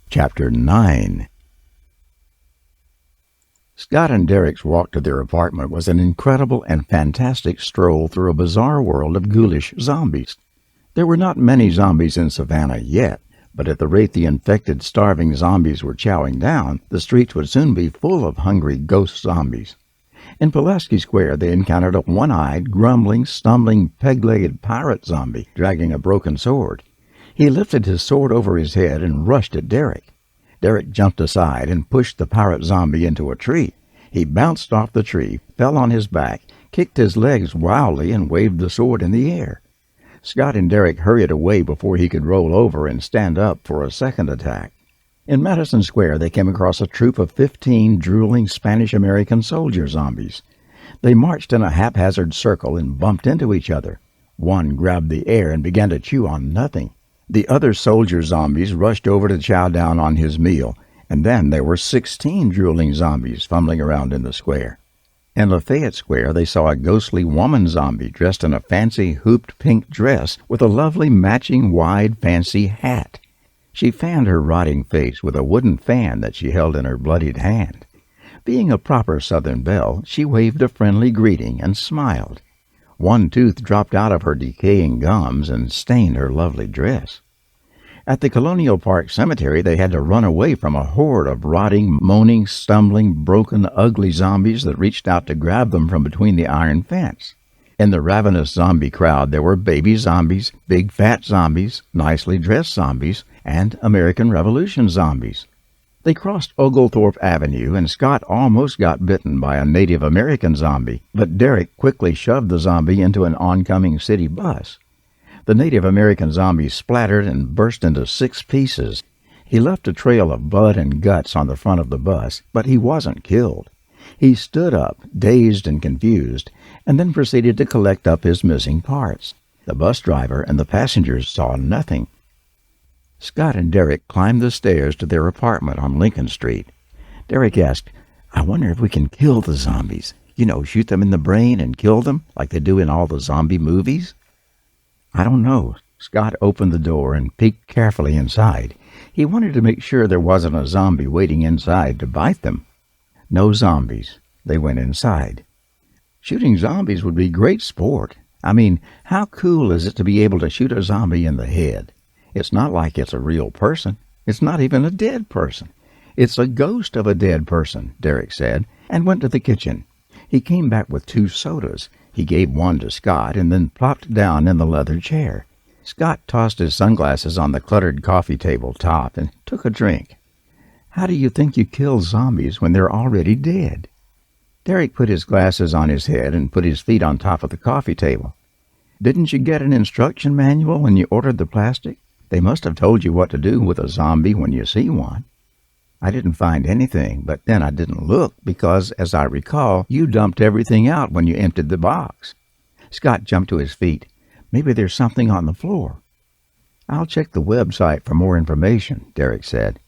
Chapter 9. Scott and Derek's walk to their apartment was an incredible and fantastic stroll through a bizarre world of ghoulish zombies. There were not many zombies in Savannah yet, but at the rate the infected, starving zombies were chowing down, the streets would soon be full of hungry ghost zombies. In Pulaski Square, they encountered a one-eyed, grumbling, stumbling, peg-legged pirate zombie dragging a broken sword. He lifted his sword over his head and rushed at Derek. Derek jumped aside and pushed the pirate zombie into a tree. He bounced off the tree, fell on his back, kicked his legs wildly, and waved the sword in the air. Scott and Derek hurried away before he could roll over and stand up for a second attack. In Madison Square, they came across a troop of 15 drooling Spanish-American soldier zombies. They marched in a haphazard circle and bumped into each other. One grabbed the air and began to chew on nothing. The other soldier zombies rushed over to chow down on his meal, and then there were 16 drooling zombies fumbling around in the square. In Lafayette Square, they saw a ghostly woman zombie dressed in a fancy hooped pink dress with a lovely matching wide fancy hat. She fanned her rotting face with a wooden fan that she held in her bloodied hand. Being a proper Southern belle, she waved a friendly greeting and smiled. One tooth dropped out of her decaying gums and stained her lovely dress. At the Colonial Park Cemetery, they had to run away from a horde of rotting, moaning, stumbling, broken, ugly zombies that reached out to grab them from between the iron fence. In the ravenous zombie crowd, there were baby zombies, big fat zombies, nicely dressed zombies, and American Revolution zombies. They crossed Oglethorpe Avenue, and Scott almost got bitten by a Native American zombie, but Derek quickly shoved the zombie into an oncoming city bus. The Native American zombie splattered and burst into 6 pieces. He left a trail of blood and guts on the front of the bus, but he wasn't killed. He stood up, dazed and confused, and then proceeded to collect up his missing parts. The bus driver and the passengers saw nothing. Scott and Derek climbed the stairs to their apartment on Lincoln Street. Derek asked, "I wonder if we can kill the zombies. Shoot them in the brain and kill them, like they do in all the zombie movies?" "I don't know." Scott opened the door and peeked carefully inside. He wanted to make sure there wasn't a zombie waiting inside to bite them. No zombies. They went inside. Shooting zombies would be great sport. I mean, how cool is it to be able to shoot a zombie in the head? It's not like it's a real person. It's not even a dead person. It's a ghost of a dead person, Derek said, and went to the kitchen. He came back with 2 sodas. He gave one to Scott and then plopped down in the leather chair. Scott tossed his sunglasses on the cluttered coffee table top and took a drink. "How do you think you kill zombies when they're already dead?" Derek put his glasses on his head and put his feet on top of the coffee table. "Didn't you get an instruction manual when you ordered the plastic? They must have told you what to do with a zombie when you see one." "I didn't find anything, but then I didn't look because, as I recall, you dumped everything out when you emptied the box." Scott jumped to his feet. "Maybe there's something on the floor." "I'll check the website for more information," Derek said.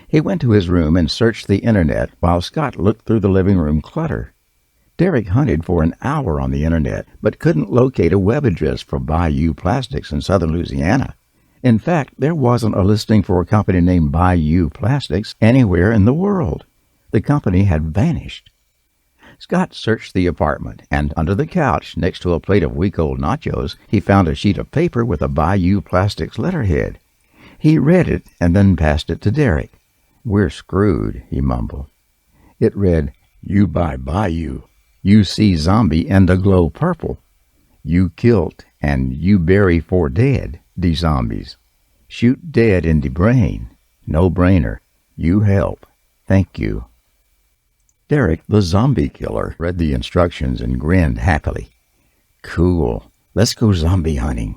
He went to his room and searched the internet while Scott looked through the living room clutter. Derek hunted for an hour on the internet, but couldn't locate a web address for Bayou Plastics in southern Louisiana. In fact, there wasn't a listing for a company named Bayou Plastics anywhere in the world. The company had vanished. Scott searched the apartment, and under the couch, next to a plate of week-old nachos, he found a sheet of paper with a Bayou Plastics letterhead. He read it and then passed it to Derek. "We're screwed," he mumbled. It read, "You buy Bayou. You see zombie and a glow purple. You kilt and you bury for dead, de zombies. Shoot dead in de brain. No brainer. You help. Thank you." Derek, the zombie killer, read the instructions and grinned happily. "Cool. Let's go zombie hunting."